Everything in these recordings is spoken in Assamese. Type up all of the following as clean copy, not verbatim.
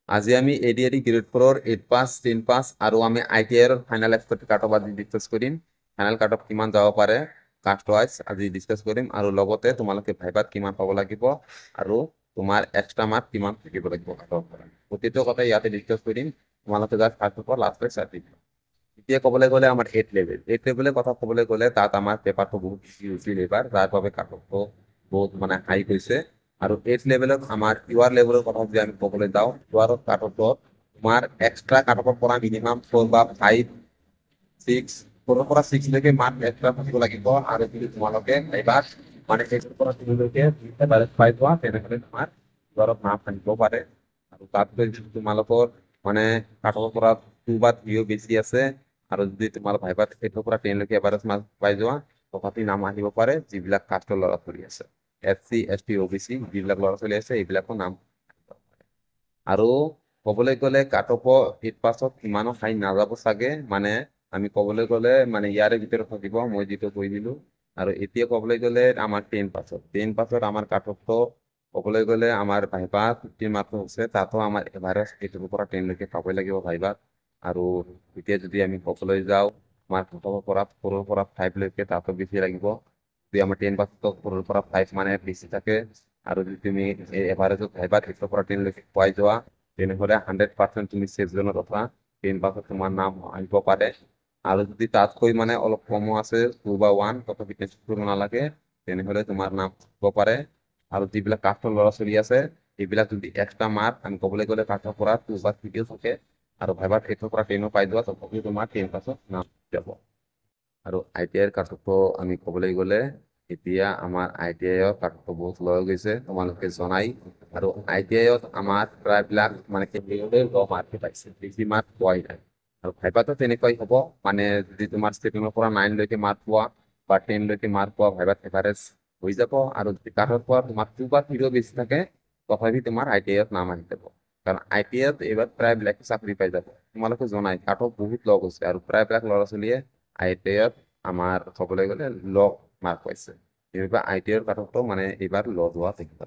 আজি আমি এডিআৰই গ্ৰেড 4 8 পাছ 10 পাছ আৰু আমি আইটিআইৰ ফাইনেল এক্সপেক্টেড কাট অফ আজি ডিসকাস কৰিম ফাইনেল কাট অফ কিমান যাব পাৰে কাষ্ট ওয়াইজ আজি ডিসকাস কৰিম আৰু লগতে তোমালোকে ভাইবাত কিমান পাব লাগিব আৰু তোমাৰ এক্সট্ৰা মাৰ্ক কিমান থাকিব লাগিব কাট অফ পৰা প্ৰতিটো কথা ইয়াতে ডিসকাস কৰিম তোমালোকে জাস্ট ফাৰ্ষ্ট অফ অল লাষ্টলৈ চাই দিবা এতিয়া ক'বলৈ গ'লে আমাৰ 8 লেভেলৰ কথা ক'বলৈ গ'লে তাত আমাৰ পেপাৰটো বহুত ইজি হৈছিল এবাৰ যাৰ বাবে কাট অফটো বহুত মানে হাই গৈছে আৰু 8 লেভেলত আমাৰ ইউআৰ লেভেলৰ কথা যদি আমি ক'বলৈ যাওঁ ইউআৰত কাট অফত তোমাৰ এক্সট্ৰা কাট অফৰ পৰা মিনিমাম 4 বা 5 6 4 পৰা 6 লৈকে মাৰ্ক এক্সট্ৰা থাকিব লাগিব আৰু যদি তোমালোকে এবাৰ মানে 8 পৰা 3 লৈকে এভাৰেজ পাই যোৱা তেনেহ'লে তোমাৰ ইউআৰত মাৰ্ক থাকিব পাৰে আৰু তাতকৈ যদি তোমালোকৰ মানে কাট অফৰ পৰা 2 বা 3 বেছি আছে আৰু যদি তোমাৰ ভাইবাত 8 পৰা 10 লৈকে এভাৰেজ মাৰ্ক পাই যোৱা তথাপি নাম আহিব পাৰে যিবিলাক কাষ্টৰ ল'ৰা ছোৱালী আছে এসসি এসটি ওবিসি যিবিলাক ল'ৰা ছোৱালী আছে এইবিলাকৰ নাম আৰু ক'বলৈ গ'লে কাট অফ 8 পাছত ইমানো হাই নাযাব চাগে মানে আমি ক'বলৈ গ'লে মানে ইয়াৰে ভিতৰত থাকিব মই যিটো কৈ দিলো আৰু এতিয়া ক'বলৈ গ'লে আমাৰ 10 পাছত আমাৰ কাট অফটো ক'বলৈ গ'লে আমাৰ ভাইবা 15 মাৰ্ক হৈছে তাতো আমাৰ এভাৰেজ 8 পৰা 10 লৈকে পাবই লাগিব ভাইবাত আৰু এতিয়া যদি আমি ক'বলৈ যাওঁ আমাৰ 4 পৰা 5 লৈকে তাতো বেছি লাগিব যদি আমাৰ 10 পাছত 4 পৰা 5 মানে বেছি থাকে আৰু যদি তুমি এভাৰেজত ভাইবাত 8 পৰা 10 লৈকে পোৱাই যোৱা তেনেহ'লে 100% তুমি চেফ জোনত অথা 10 পাছত তোমাৰ নাম আহিব পাৰে আৰু যদি তাতকৈ মানে অলপ কমো আছে 2 বা 1 তথাপি টেনশ্যন কৰিব নালাগে তেনেহ'লে তোমাৰ নাম আহিব পাৰে আৰু যিবিলাক কাষ্টৰ ল'ৰা ছোৱালী আছে এইবিলাক যদি এক্সট্ৰা মাৰ্ক আমি ক'বলৈ গ'লে কাষ্টৰ পৰা 2 বা 3 থাকে আৰু ভাইবাত 8 পৰা 10 পাই যোৱা তথাপি তোমাৰ 10 পাছত নাম যাব আৰু আইটিআইৰ কাট অফ আমি ক'বলৈ গ'লে এতিয়া আমাৰ আইটিআইৰ কাট অফ বহুত লৈ গৈছে তোমালোকে জনাই আৰু আইটিআইত আমাৰ প্ৰায়বিলাক মানে কেটেগৰীতে ল মাৰ্কে পাইছে বেছি মাৰ্ক পোৱাই নাই আৰু ভাইবাতো তেনেকুৱাই হ'ব মানে যদি তোমাৰ 7 পৰা 9 লৈকে মাৰ্ক পোৱা বা 10 লৈকে মাৰ্ক পোৱা ভাইবাত এভাৰেজ হৈ যাব আৰু যদি কাট অফ পৰা তোমাৰ 2 বা 3 বেছি থাকে তথাপি তোমাৰ আইটিআইত নাম আহি যাব কাৰণ আইটিআইত এইবাৰ প্ৰায়বিলাকে চাকৰি পাই যাব তোমালোকে জনাই কাট অফ বহুত লগ হৈছে আৰু প্ৰায়বিলাক ল'ৰা ছোৱালীয়ে আইটিআইত আমাৰ ক'বলৈ গ'লে ল মাৰ্ক পাইছে সেইবাবে আইটিআইৰ কাট অফটো মানে এইবাৰ ল হোৱা থাকিব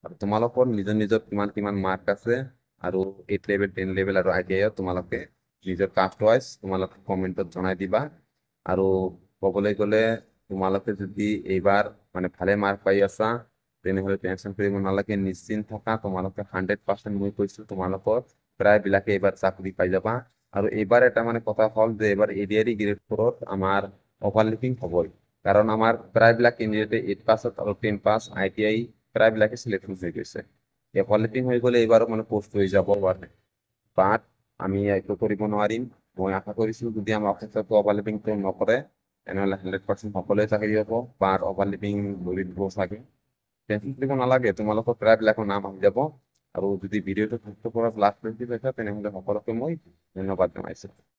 আৰু তোমালোকৰ নিজৰ নিজৰ কিমান মাৰ্ক আছে আৰু 8 লেভেল 10 লেভেল আৰু আইটিআইত তোমালোকে নিজৰ কাষ্ট ওয়াইজ তোমালোকে কমেন্টত জনাই দিবা আৰু ক'বলৈ গ'লে তোমালোকে যদি এইবাৰ মানে ভালে মাৰ্ক পাই আছা তেনেহ'লে টেনশ্যন কৰিব নালাগে নিশ্চিন্ত থাকা তোমালোকে 100% মই কৈছোঁ তোমালোকৰ প্ৰায়বিলাকে এইবাৰ চাকৰি পাই যাবা আৰু এইবাৰ এটা মানে কথা হ'ল যে এইবাৰ এডিআৰই গ্ৰেড 4ত আমাৰ অভাৰলেপিং হ'বই কাৰণ আমাৰ প্ৰায়বিলাক কেণ্ডিডেটে 8 পাছত আৰু 10 পাছ আইটিআই প্ৰায়বিলাকে চিলেকশ্যন হৈ গৈছে অভাৰলেপিং হৈ গ'লে এইবাৰো মানে পোষ্ট হৈ যাব পাৰে বাট আমি এইটো কৰিব নোৱাৰিম মই আশা কৰিছোঁ যদি আমাৰ অফিচতো অভাৰলেপিংটো নকৰে তেনেহ'লে 100% সকলোৱে চাকৰি হ'ব বা অভাৰলেপিং ধৰি দিব চাগে টেনশ্যন কৰিব নালাগে তোমালোকৰ প্ৰায়বিলাকৰ নাম আহি যাব আৰু যদি ভিডিঅ'টো ফাৰ্ষ্টৰ পৰা লাষ্ট লৈকে চাইছা তেনেহ'লে সকলোকে মই ধন্যবাদ জনাইছোঁ